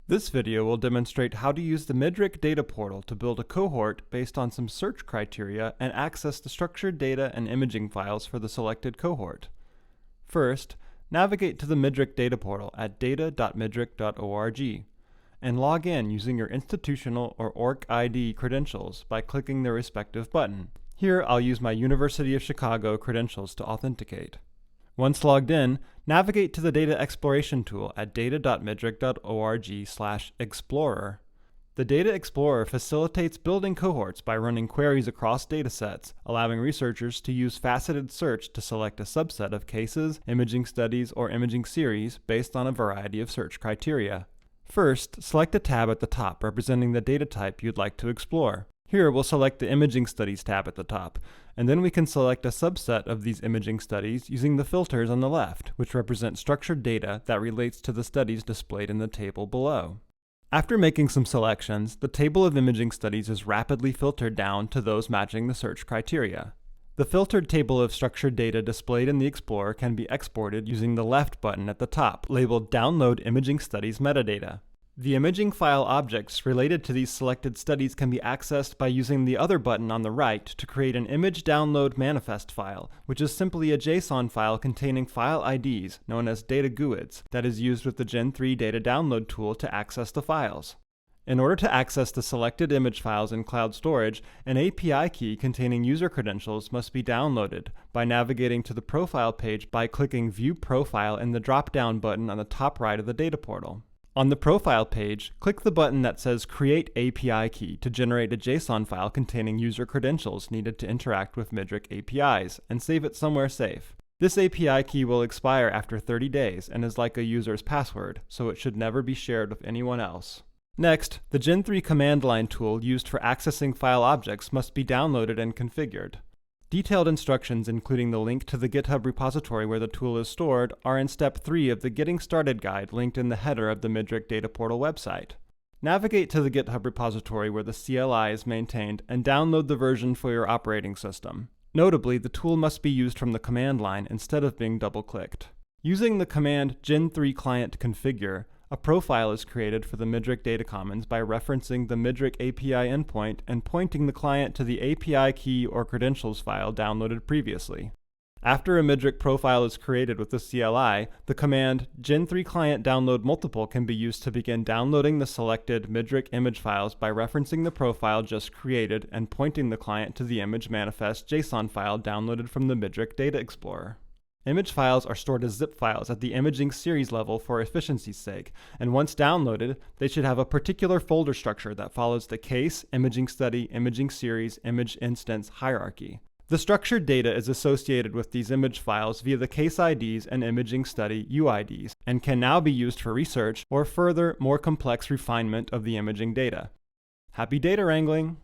This video will demonstrate how to use the MIDRC data portal to build a cohort based on some search criteria and access the structured data and imaging files for the selected cohort. First, navigate to the MIDRC data portal at data.midrc.org and log in using your institutional or ORC-ID credentials by clicking the respective button. Here, I'll use my University of Chicago credentials to authenticate. Once logged in, navigate to the Data Exploration tool at data.midrc.org/explorer. The Data Explorer facilitates building cohorts by running queries across datasets, allowing researchers to use faceted search to select a subset of cases, imaging studies, or imaging series based on a variety of search criteria. First, select a tab at the top representing the data type you'd like to explore. Here we'll select the Imaging Studies tab at the top, and then we can select a subset of these imaging studies using the filters on the left, which represent structured data that relates to the studies displayed in the table below. After making some selections, the table of imaging studies is rapidly filtered down to those matching the search criteria. The filtered table of structured data displayed in the Explorer can be exported using the left button at the top, labeled Download Imaging Studies Metadata. The imaging file objects related to these selected studies can be accessed by using the other button on the right to create an image download manifest file, which is simply a JSON file containing file IDs, known as data GUIDs, that is used with the Gen 3 data download tool to access the files. In order to access the selected image files in cloud storage, an API key containing user credentials must be downloaded by navigating to the profile page by clicking View Profile in the drop-down button on the top right of the data portal. On the profile page, click the button that says Create API Key to generate a JSON file containing user credentials needed to interact with MIDRC APIs, and save it somewhere safe. This API key will expire after 30 days and is like a user's password, so it should never be shared with anyone else. Next, the Gen 3 command line tool used for accessing file objects must be downloaded and configured. Detailed instructions, including the link to the GitHub repository where the tool is stored, are in Step 3 of the Getting Started guide linked in the header of the MIDRC Data Portal website. Navigate to the GitHub repository where the CLI is maintained and download the version for your operating system. Notably, the tool must be used from the command line instead of being double-clicked. Using the command Gen3 client configure, a profile is created for the MIDRC Data Commons by referencing the MIDRC API endpoint and pointing the client to the API key or credentials file downloaded previously. After a MIDRC profile is created with the CLI, the command Gen3 client download multiple can be used to begin downloading the selected MIDRC image files by referencing the profile just created and pointing the client to the image manifest JSON file downloaded from the MIDRC Data Explorer. Image files are stored as zip files at the imaging series level for efficiency's sake, and once downloaded, they should have a particular folder structure that follows the case, imaging study, imaging series, image instance hierarchy. The structured data is associated with these image files via the case IDs and imaging study UIDs, and can now be used for research or further, more complex refinement of the imaging data. Happy data wrangling!